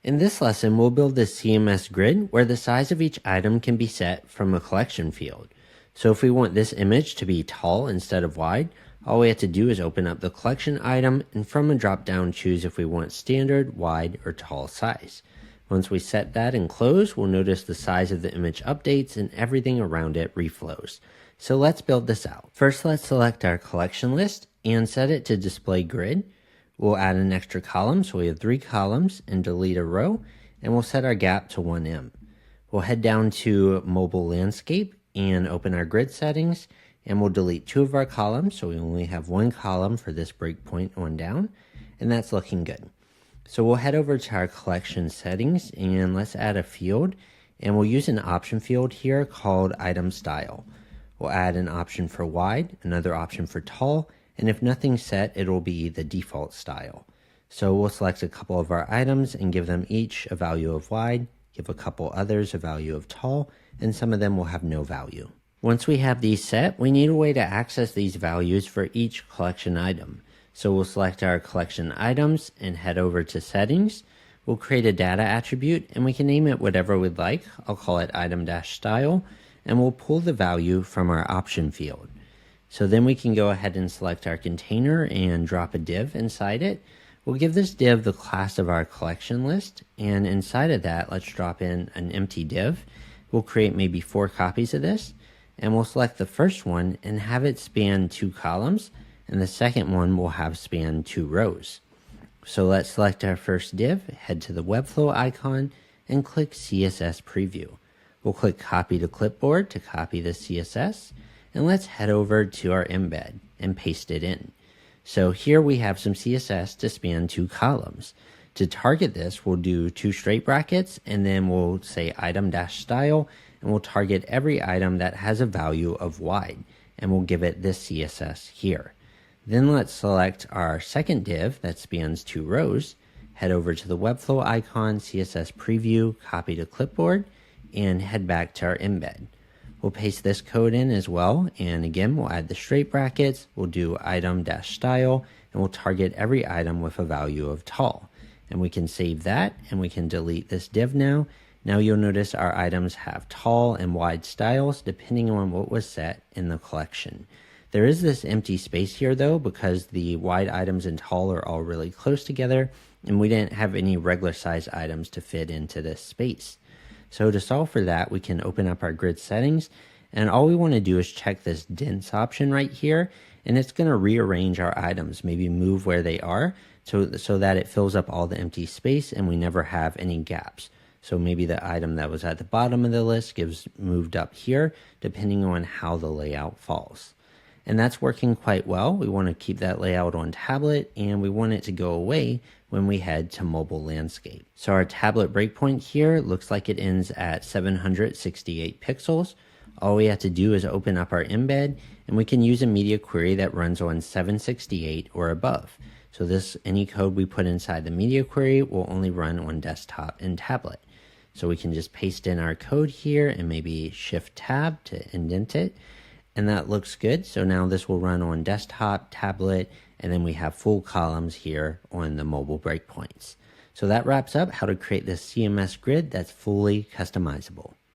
In this lesson, we'll build this CMS grid where the size of each item can be set from a collection field. So if we want this image to be tall instead of wide, all we have to do is open up the collection item and from a drop-down choose if we want standard, wide, or tall size. Once we set that and close, we'll notice the size of the image updates and everything around it reflows. So let's build this out. First, let's select our collection list and set it to display grid. We'll add an extra column, so we have 3 columns, and delete a row, and we'll set our gap to 1em. We'll head down to mobile landscape and open our grid settings, and we'll delete 2 of our columns, so we only have 1 column for this breakpoint on down, and that's looking good. So we'll head over to our collection settings, and let's add a field, and we'll use an option field here called item style. We'll add an option for wide, another option for tall, and if nothing's set, it'll be the default style. So we'll select a couple of our items and give them each a value of wide, give a couple others a value of tall, and some of them will have no value. Once we have these set, we need a way to access these values for each collection item. So we'll select our collection items and head over to settings. We'll create a data attribute and we can name it whatever we'd like. I'll call it item-style, and we'll pull the value from our option field. So then we can go ahead and select our container and drop a div inside it. We'll give this div the class of our collection list, and inside of that, let's drop in an empty div. We'll create maybe 4 copies of this, and we'll select the first one and have it span 2 columns, and the second one will have span 2 rows. So let's select our first div, head to the Webflow icon, and click CSS Preview. We'll click Copy to Clipboard to copy the CSS, and let's head over to our embed and paste it in. So here we have some CSS to span 2 columns. To target this, we'll do 2 straight brackets, and then we'll say item-style, and we'll target every item that has a value of wide, and we'll give it this CSS here. Then let's select our second div that spans 2 rows, head over to the Webflow icon, CSS Preview, copy to Clipboard, and head back to our embed. We'll paste this code in as well, and again, we'll add the straight brackets, we'll do item-style, and we'll target every item with a value of tall. And we can save that, and we can delete this div now. Now you'll notice our items have tall and wide styles depending on what was set in the collection. There is this empty space here though, because the wide items and tall are all really close together, and we didn't have any regular size items to fit into this space. So to solve for that, we can open up our grid settings, and all we want to do is check this dense option right here, and it's going to rearrange our items, maybe move where they are so that it fills up all the empty space and we never have any gaps. So maybe the item that was at the bottom of the list gets moved up here depending on how the layout falls. And that's working quite well. We want to keep that layout on tablet, and we want it to go away when we head to mobile landscape. So our tablet breakpoint here looks like it ends at 768 pixels. All we have to do is open up our embed, and we can use a media query that runs on 768 or above. So any code we put inside the media query will only run on desktop and tablet. So we can just paste in our code here and maybe Shift Tab to indent it. And that looks good. So now this will run on desktop, tablet, and then we have full columns here on the mobile breakpoints. So that wraps up how to create this CMS grid that's fully customizable.